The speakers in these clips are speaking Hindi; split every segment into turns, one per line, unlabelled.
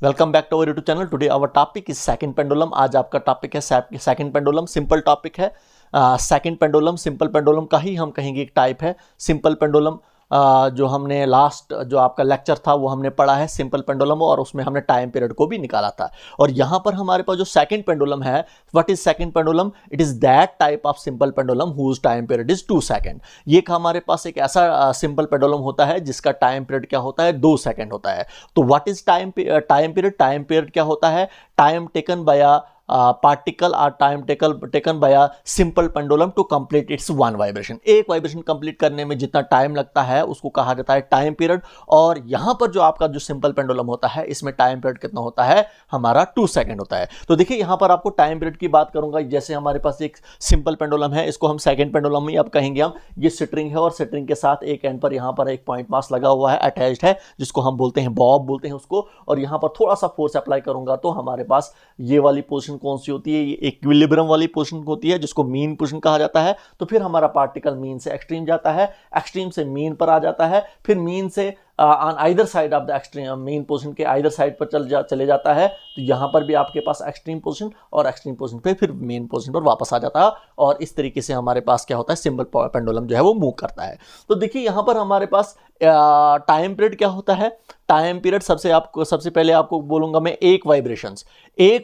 Welcome back to our YouTube channel. Today our topic is second pendulum. आज आपका टॉपिक है सेकंड पेंडुलम। सिंपल टॉपिक है। सेकंड पेंडुलम सिंपल पेंडुलम का ही हम कहेंगे एक टाइप है सिंपल पेंडुलम। जो हमने लास्ट जो आपका लेक्चर था वो हमने पढ़ा है सिंपल पेंडुलम, और उसमें हमने टाइम पीरियड को भी निकाला था। और यहाँ पर हमारे पास जो सेकंड पेंडुलम है, what is second pendulum? It is that type of simple pendulum whose time period is 2 second. ये हमारे पास एक ऐसा सिंपल पेंडुलम होता है जिसका टाइम पीरियड क्या होता है? 2 सेकंड होता है। तो what is time period? Time period क्या होता है? Time taken by particle or time taken by simple pendulum to complete its one vibration. एक वाइब्रेशन कंप्लीट करने में जितना टाइम लगता है उसको कहा जाता है टाइम पीरियड। और यहां पर जो आपका जो सिंपल पेंडुलम होता है इसमें टाइम पीरियड कितना होता है? हमारा 2 सेकंड होता है। तो देखिए यहां पर आपको टाइम पीरियड की बात करूंगा। जैसे हमारे पास एक सिंपल पेंडुलम है, इसको हम सेकंड पेंडुलम ही अब कहेंगे हम। ये स्ट्रिंग है और स्ट्रिंग के साथ एक एंड पर यहां पर एक पॉइंट मास लगा हुआ है, अटैच्ड है, जिसको हम बोलते हैं बॉब बोलते हैं उसको। और यहां पर थोड़ा सा फोर्स अप्लाई करूंगा तो हमारे पास ये वाली पोजीशन कौन सी होती है? इक्विलिब्रियम वाली पोजीशन होती है जिसको मीन पोजीशन कहा जाता है। तो फिर हमारा पार्टिकल मीन से एक्सट्रीम जाता है, एक्सट्रीम से मीन पर आ जाता है, फिर मीन से on either side of the extreme mean position के आइदर साइड पर चले जाता है। तो यहां पर भी आपके पास एक्सट्रीम पोजीशन और एक्सट्रीम पोजीशन पे फिर मेन पोजीशन पर वापस आ जाता है। और इस तरीके से हमारे पास क्या होता है? सिंपल पेंडुलम जो है वो मूव करता है। तो देखिए यहां पर हमारे पास टाइम पीरियड क्या होता है? टाइम पीरियड सबसे पहले आपको बोलूंगा मैं, एक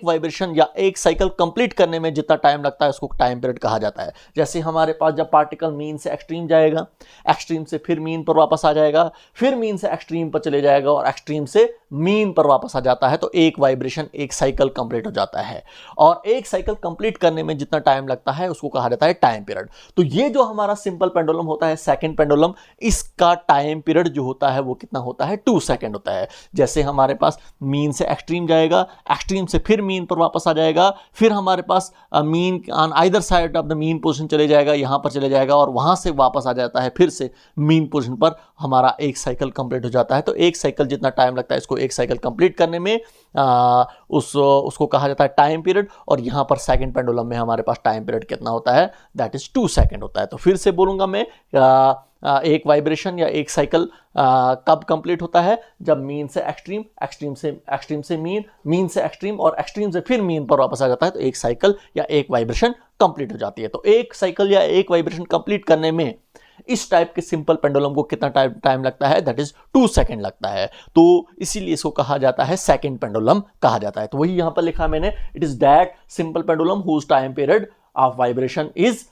वाइब्रेशन या एक साइकिल कंप्लीट करने में जितना टाइम लगता है उसको टाइम पीरियड कहा जाता है। जैसे हमारे पास जब पार्टिकल मीन से एक्सट्रीम जाएगा, एक्सट्रीम से फिर मीन पर वापस आ जाएगा, फिर मीन से एक्सट्रीम पर चले जाएगा और एक्सट्रीम से मीन पर वापस आ जाता है, तो एक वाइब्रेशन एक साइकिल कंप्लीट हो जाता है। और एक साइकिल कंप्लीट करने में जितना टाइम लगता है उसको कहा जाता है टाइम पीरियड। तो ये जो हमारा सिंपल पेंडुलम होता है सेकंड पेंडुलम, इसका टाइम पीरियड जो होता है वो कितना होता है? 2 सेकंड होता है। जैसे हमारे पास मीन से एक्सट्रीम जाएगा, एक्सट्रीम से फिर मीन पर वापस आ जाएगा, फिर हमारे पास mean on either side of the mean position चले जाएगा, यहां पर चले जाएगा और वहां से वापस आ जाता है फिर से मीन पोजीशन पर, हमारा एक साइकिल कंप्लीट हो जाता है। तो एक साइकिल जितना टाइम लगता है इसको एक साइकिल कंप्लीट करने में उसको कहा जाता है टाइम पीरियड। और यहां पर सेकंड पेंडुलम में हमारे पास टाइम पीरियड कितना होता है? दैट इज 2 सेकंड होता है। तो फिर से बोलूंगा मैं, एक वाइब्रेशन या एक साइकिल कब कंप्लीट होता है? जब मीन से एक्सट्रीम, एक्सट्रीम से मीन, मीन से एक्सट्रीम और एक्सट्रीम से फिर मीन पर वापस आ जाता है, तो एक साइकिल या एक वाइब्रेशन कंप्लीट हो जाती है। तो एक साइकिल या एक वाइब्रेशन कंप्लीट करने में इस टाइप के सिंपल पेंडुलम को कितना टाइम लगता है? दैट इज 2 सेकंड लगता है। तो इसीलिए इसको कहा जाता है सेकंड पेंडुलम कहा जाता है। तो वही यहां पर लिखा मैंने, it is that simple pendulum whose time period of vibration is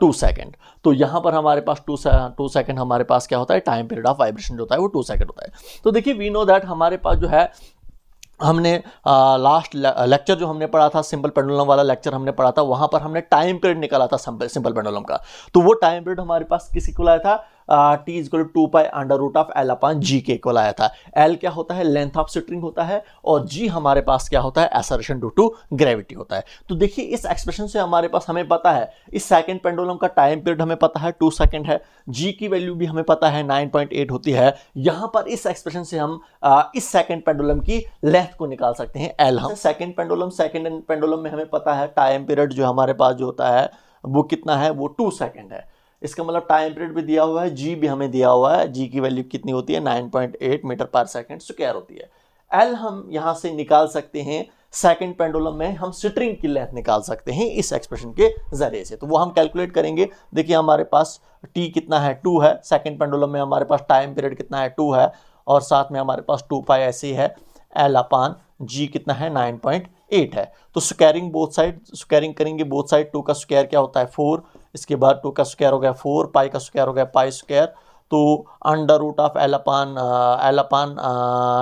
2 second. तो यहां पर हमारे पास 2 सेकंड हमारे पास क्या होता है? टाइम पीरियड ऑफ वाइब्रेशन जो होता है वो 2 सेकंड होता है। तो देखिए वी नो दैट हमारे पास जो है, हमने लास्ट लेक्चर जो हमने पढ़ा था, सिंपल पेंडुलम वाला लेक्चर हमने पढ़ा था, वहां पर हमने टाइम पीरियड निकाला था सिंपल पेंडुलम का। तो वो टाइम पीरियड हमारे पास किसी को लाया था? T is equal to 2 pi under root of L upon g के को लाया था। एल क्या होता है? लेंथ ऑफ स्ट्रिंग होता है, और जी हमारे पास क्या होता है? एक्सेलरेशन ड्यू टू ग्रेविटी होता है। तो देखिए इस एक्सप्रेशन से हमारे पास हमें पता है इस सेकंड पेंडुलम का टाइम पीरियड हमें पता है 2 सेकंड है, जी की वैल्यू भी हमें पता है 9.8 होती है। यहां पर इस एक्सप्रेशन से हम इस सेकंड पेंडुलम की लेंथ को निकाल सकते हैं, एल। हम सेकंड पेंडुलम में हमें पता है टाइम पीरियड जो हमारे पास जो होता है वो कितना है? वो 2 सेकंड है। इसका मतलब टाइम पीरियड भी दिया हुआ है, जी भी हमें दिया हुआ है। जी की वैल्यू कितनी होती है? 9.8 मीटर पर सेकंड स्क्वायर होती है। एल हम यहां से निकाल सकते हैं, सेकंड पेंडुलम में हम स्ट्रिंग की लेंथ निकाल सकते हैं इस एक्सप्रेशन के जरिए से। तो वो हम कैलकुलेट करेंगे। देखिए हमारे पास टी कितना है? 2 है। सेकंड पेंडुलम में हमारे पास टाइम पीरियड कितना है? 2 है, और साथ में हमारे पास 2 पाई ऐसे ही है। एल अपान जी कितना है? 9.8 है। तो स्क्वायरिंग बोथ साइड, स्क्वायरिंग करेंगे बोथ साइड। 2 का स्क्वायर क्या होता है? 4। इसके बाद 2 का स्क्वायर हो गया 4, पाई का स्क्वायर हो गया पाई स्क्वायर। तो under root of L upon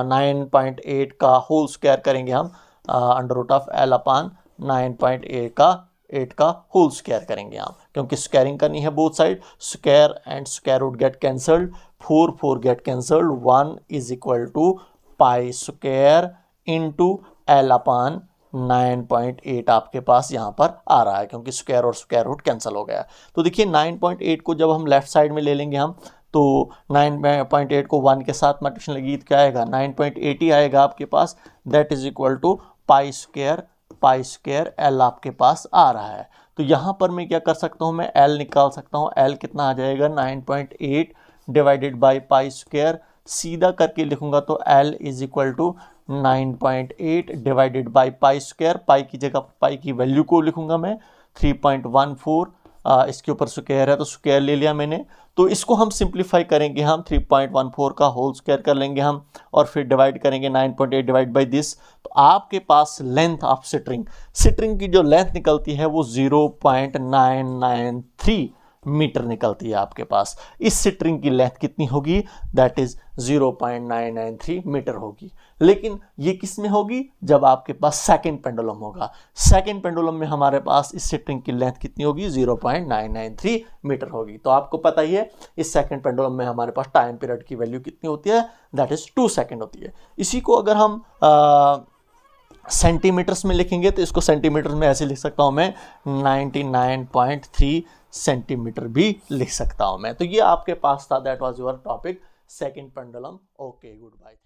9.8 का होल स्क्वायर करेंगे हम। Under root of L upon 9.8 का होल स्क्वायर करेंगे हम, क्योंकि स्क्वायरिंग करनी है both side. Square and square root get cancelled, 4 get cancelled, 1 is equal to pi square into L upon 9.8 आपके पास यहां पर आ रहा है, क्योंकि स्क्वायर और स्क्वायर रूट कैंसिल हो गया। तो देखिए 9.8 को जब हम लेफ्ट साइड में ले लेंगे हम, तो 9.8 को 1 के साथ मल्टीप्लिकेशन लगी तो क्या आएगा? 9.8 ही आएगा आपके पास। That is equal to pi square L आपके पास आ रहा है। तो यहां पर मैं क्या कर सकता हूं? मैं एल निकाल सकता हूं। एल कितना आ जाएगा? 9.8 डिवाइडेड बाई पाई स्क्वायर। सीधा करके लिखूंगा तो L is equal to 9.8 divided by pi square, pi की जगह पाई की वैल्यू को लिखूंगा मैं 3.14, इसके ऊपर स्क्वायर है तो स्क्वायर ले लिया मैंने। तो इसको हम सिंप्लीफाई करेंगे, हम 3.14 का होल स्क्वायर कर लेंगे हम, और फिर डिवाइड करेंगे 9.8 डिवाइड बाई दिस। तो आपके पास लेंथ ऑफ स्ट्रिंग की जो लेंथ निकलती है वो 0.993 मीटर निकलती है आपके पास। इस स्ट्रिंग की लेंथ कितनी होगी, दैट इज 0.993 मीटर होगी। लेकिन ये किस में होगी, जब आपके पास सेकंड पेंडुलम होगा। सेकंड पेंडुलम में हमारे पास इस स्ट्रिंग की लेंथ कितनी होगी, 0.993 मीटर होगी। तो आपको पता ही है इस सेकंड पेंडुलम में हमारे पास टाइम पीरियड की वैल्यू कितनी होती है, दैट इज 2 सेकंड होती है। इसी को अगर हम सेंटीमीटर्स में लिखेंगे तो इसको सेंटीमीटर में ऐसे लिख सकता हूं मैं, 99.3 सेंटीमीटर भी लिख सकता हूं मैं। तो ये आपके पास था, that was your topic second pendulum. Okay, good bye.